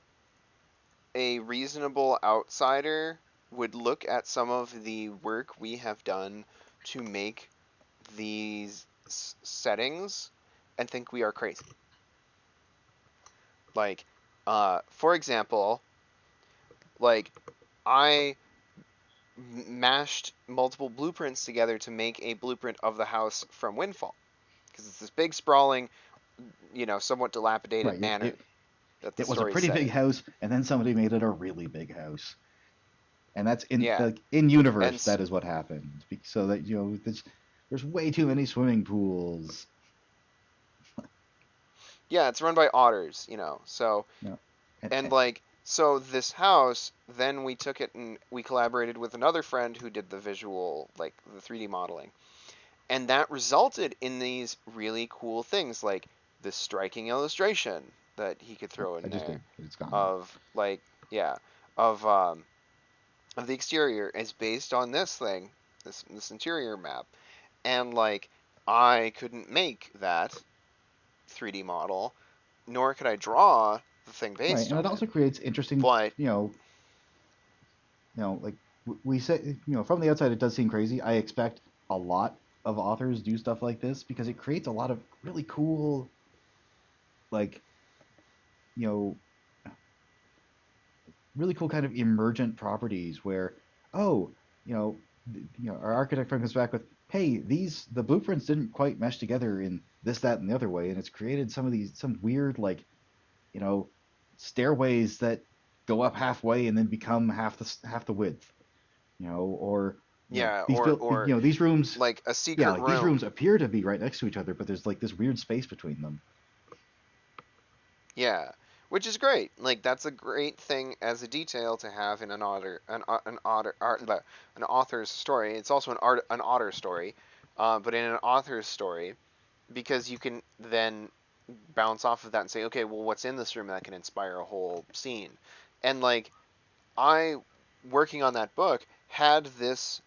a reasonable outsider would look at some of the work we have done to make these settings and think we are crazy. Like, for example, like I mashed multiple blueprints together to make a blueprint of the house from Windfall because it's this big, sprawling, somewhat dilapidated Right. manor that the It was a story's pretty set big in. house, and then somebody made it a really big house, and that's Yeah, in universe. and That is what happened. So that there's way too many swimming pools. yeah, it's run by otters, so You know, and like so this house, then we took it and we collaborated with another friend who did the visual, like the 3D modeling, and that resulted in these really cool things like this striking illustration that he could throw I in just there did. It's gone now. of like, yeah, of um of the exterior is based on this thing, this interior map, and like I couldn't make that 3D model, nor could I draw the thing Right, based and it on it. also creates interesting, But like we say, from the outside, it does seem crazy. I expect a lot of authors do stuff like this because it creates a lot of really cool, like, you know, really cool kind of emergent properties where, oh, our architect friend comes back with, hey, the blueprints didn't quite mesh together in this, that, and the other way, and it's created some weird like, you know, stairways that go up halfway and then become half the width, or Yeah, these built, or these rooms, like a yeah, secret like these rooms room. appear to be right next to each other, but there's like this weird space between them. Yeah, which is great. Like that's a great thing as a detail to have in an author's story. It's also an otter story, but in an author's story, because you can then bounce off of that and say, okay, well, what's in this room that can inspire a whole scene? And like I, working on that book, had this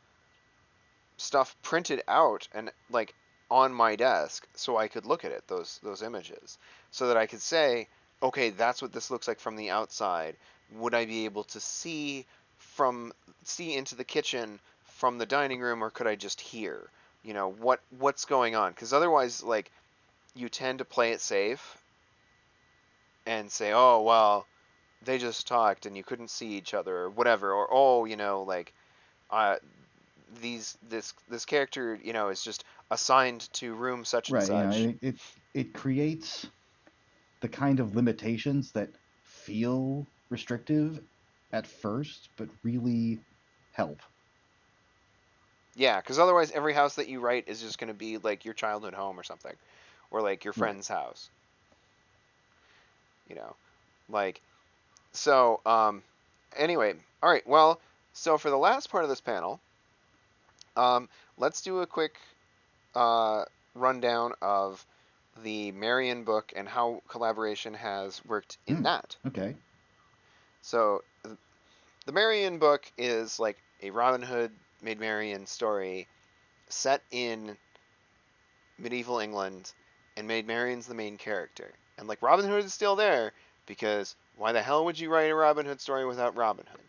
stuff printed out and like on my desk so I could look at it, those images, so that I could say, okay, that's what this looks like from the outside. Would I be able to from see into the kitchen from the dining room, or could I just hear? What's going on? Because otherwise, like, you tend to play it safe and say, oh well, they just talked and you couldn't see each other or whatever, or oh, like uh, this character, is just assigned to room such and Right. such. It creates the kind of limitations that feel restrictive at first, but really help. Yeah, because otherwise every house that you write is just going to be like your childhood home or something, or like your Right. friend's house. You know, like so. Anyway, all right. Well, so for the last part of this panel, um, let's do a quick uh, rundown of the Marion book and how collaboration has worked in Mm, that. okay. So the Marion book is like a Robin Hood Maid Marian story set in medieval England, and Maid Marian's the main character. And like Robin Hood is still there because why the hell would you write a Robin Hood story without Robin Hood?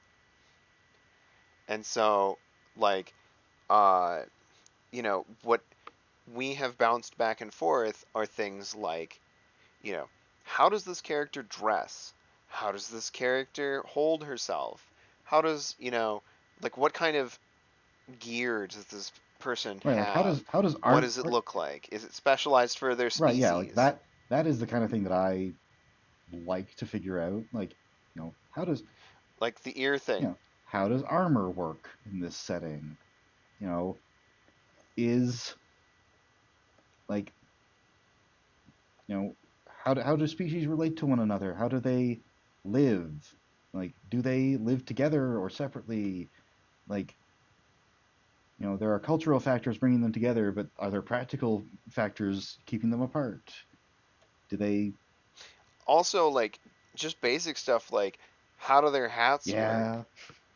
And so like uh what we have bounced back and forth are things like, you know, how does this character dress? How does this character hold herself? How does, like what kind of gear does this person Right. Like have? how does What does it art look like? Is it specialized for their right, yeah, like species? that is the kind of thing that I like to figure out. Like, how does Like the ear thing. how does armor work in this setting? You know, is like, how do species relate to one another? How do they live? Like, do they live together or separately? Like, there are cultural factors bringing them together, but are there practical factors keeping them apart? Do they? Also, like just basic stuff like how do their hats work? Yeah,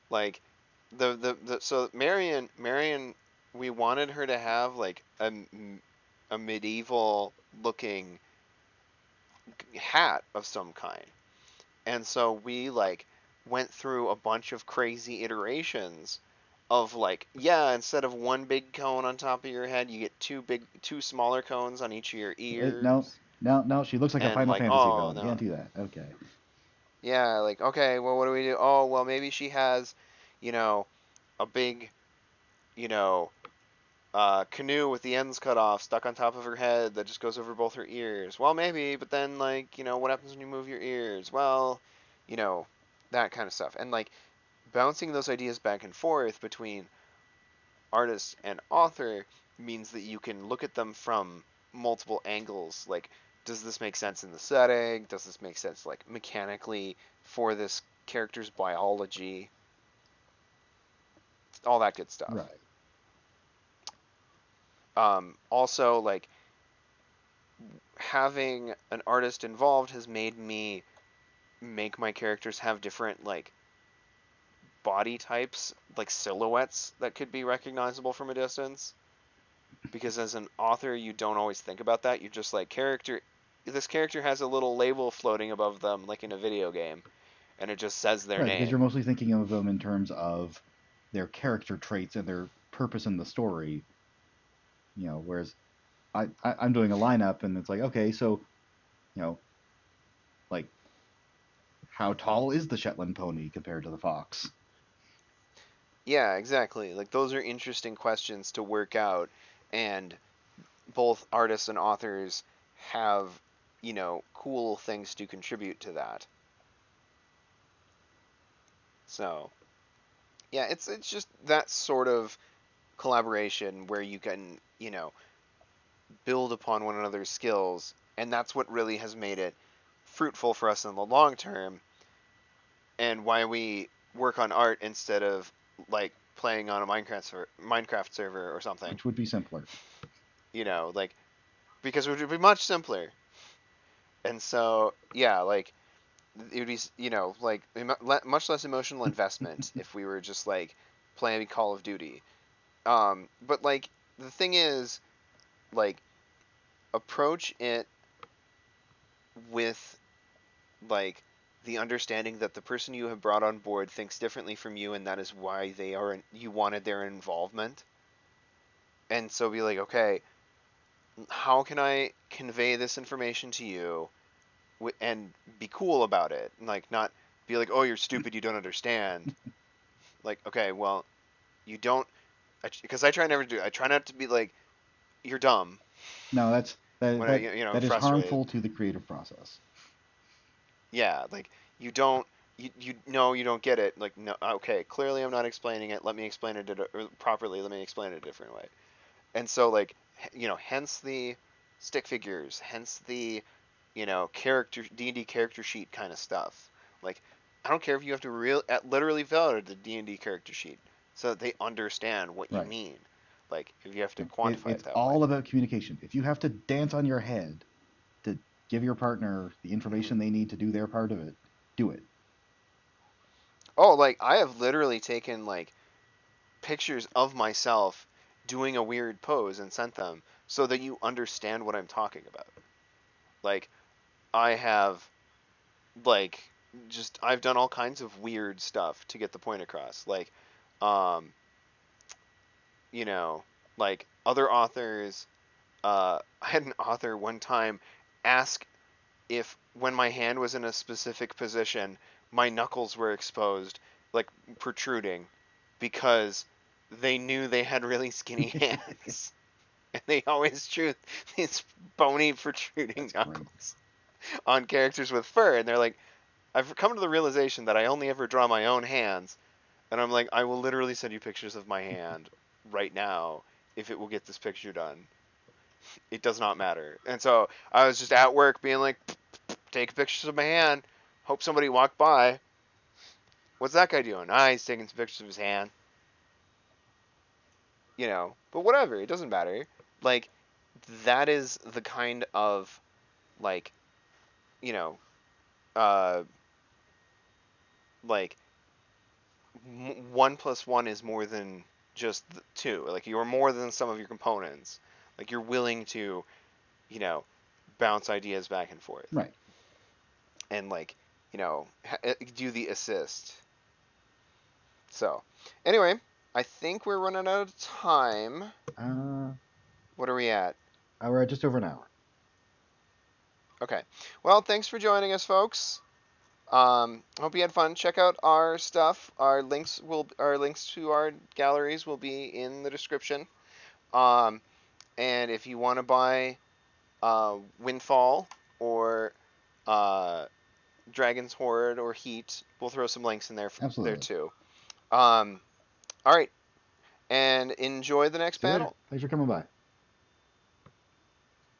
Like so Marion, we wanted her to have like a medieval looking hat of some kind. And so we like went through a bunch of crazy iterations of like, yeah, instead of one big cone on top of your head, you get two smaller cones on each of your no, ears. no, she looks like a And Final like, Fantasy oh villain. Can't no. do that. Okay. Yeah, like, okay, well, what do we do? Oh, well, maybe she has, you know, a big, you know, canoe with the ends cut off stuck on top of her head that just goes over both her ears. Well, maybe, but then, like, what happens when you move your ears? Well, you know, that kind of stuff. And, like, bouncing those ideas back and forth between artist and author means that you can look at them from multiple angles. Like, does this make sense in the setting? Does this make sense, like, mechanically for this character's biology? All that good stuff. Right. Also, like, having an artist involved has made me make my characters have different, like, body types, like silhouettes that could be recognizable from a distance. Because as an author, you don't always think about that. You're just like, this character has a little label floating above them, like in a video game, and it just says their Right, because you're name. mostly thinking of them in terms of their character traits and their purpose in the story. Whereas I'm doing a lineup and it's like, okay, so, you know, like how tall is the Shetland pony compared to the fox? Yeah, exactly. Like those are interesting questions to work out, and both artists and authors have, cool things to contribute to that. So, yeah, it's just that sort of collaboration where you can, build upon one another's skills, and that's what really has made it fruitful for us in the long term, and why we work on art instead of like playing on a Minecraft server or something. Which would be simpler. Like because it would be much simpler. And so, yeah, like it would be, like much less emotional investment if we were just like playing Call of Duty. But like the thing is, like approach it with like the understanding that the person you have brought on board thinks differently from you, and that is why you wanted their involvement. And so be like, okay, how can I convey this information to you and be cool about it, and like not be like, oh, you're stupid, you don't understand. Like, okay, well, you don't, because I try never to do. I try not to be like, you're dumb No, that's when I that get that is frustrated. harmful to the creative process. Yeah, like you don't. You know you don't get it. Like, no, okay, clearly I'm not explaining it. Let me explain it properly. Let me explain it a different way. And so like, hence the stick figures, hence the character D&D character sheet kind of stuff. Like, I don't care if you have to literally fill out the D&D character sheet so that they understand what you Right. mean. Like, if you have to quantify it It's that way. all about communication. If you have to dance on your head to give your partner the Hmm. information they need to do their part of it, do it. Oh, like I have literally taken like pictures of myself doing a weird pose and sent them so that you understand what I'm talking about. Like, I have like just I've done all kinds of weird stuff to get the point across. Um, you know, like other authors. I had an author one time ask if when my hand was in a specific position, my knuckles were exposed, like protruding, because they knew they had really skinny hands. And they always drew these bony protruding That's great. knuckles on characters with fur, and they're like, I've come to the realization that I only ever draw my own hands, and I'm like, I will literally send you pictures of my hand right now if it will get this picture done. It does not matter. And so I was just at work being like, take pictures of my hand. Hope somebody walked by. What's that guy doing? Ah, he's taking some pictures of his hand. But whatever. It doesn't matter. Like, that is the kind of, like, you know, uh, like, 1 plus 1 is more than just two. Like, you're more than some of your components. Like, you're willing to, you know, bounce ideas back and forth. Right. And, like, do the assist. So, anyway, I think we're running out of time. Uh, What are we at? we're at just over an hour. Okay. Well, thanks for joining us, folks. Hope you had fun. Check out our stuff. Our links to our galleries will be in the description. Um, and if you want to buy Windfall or uh, Dragon's Horde or Heat, we'll throw some links in there Absolutely. too. Um, all right, and enjoy the next See you later. panel. Thanks for coming by.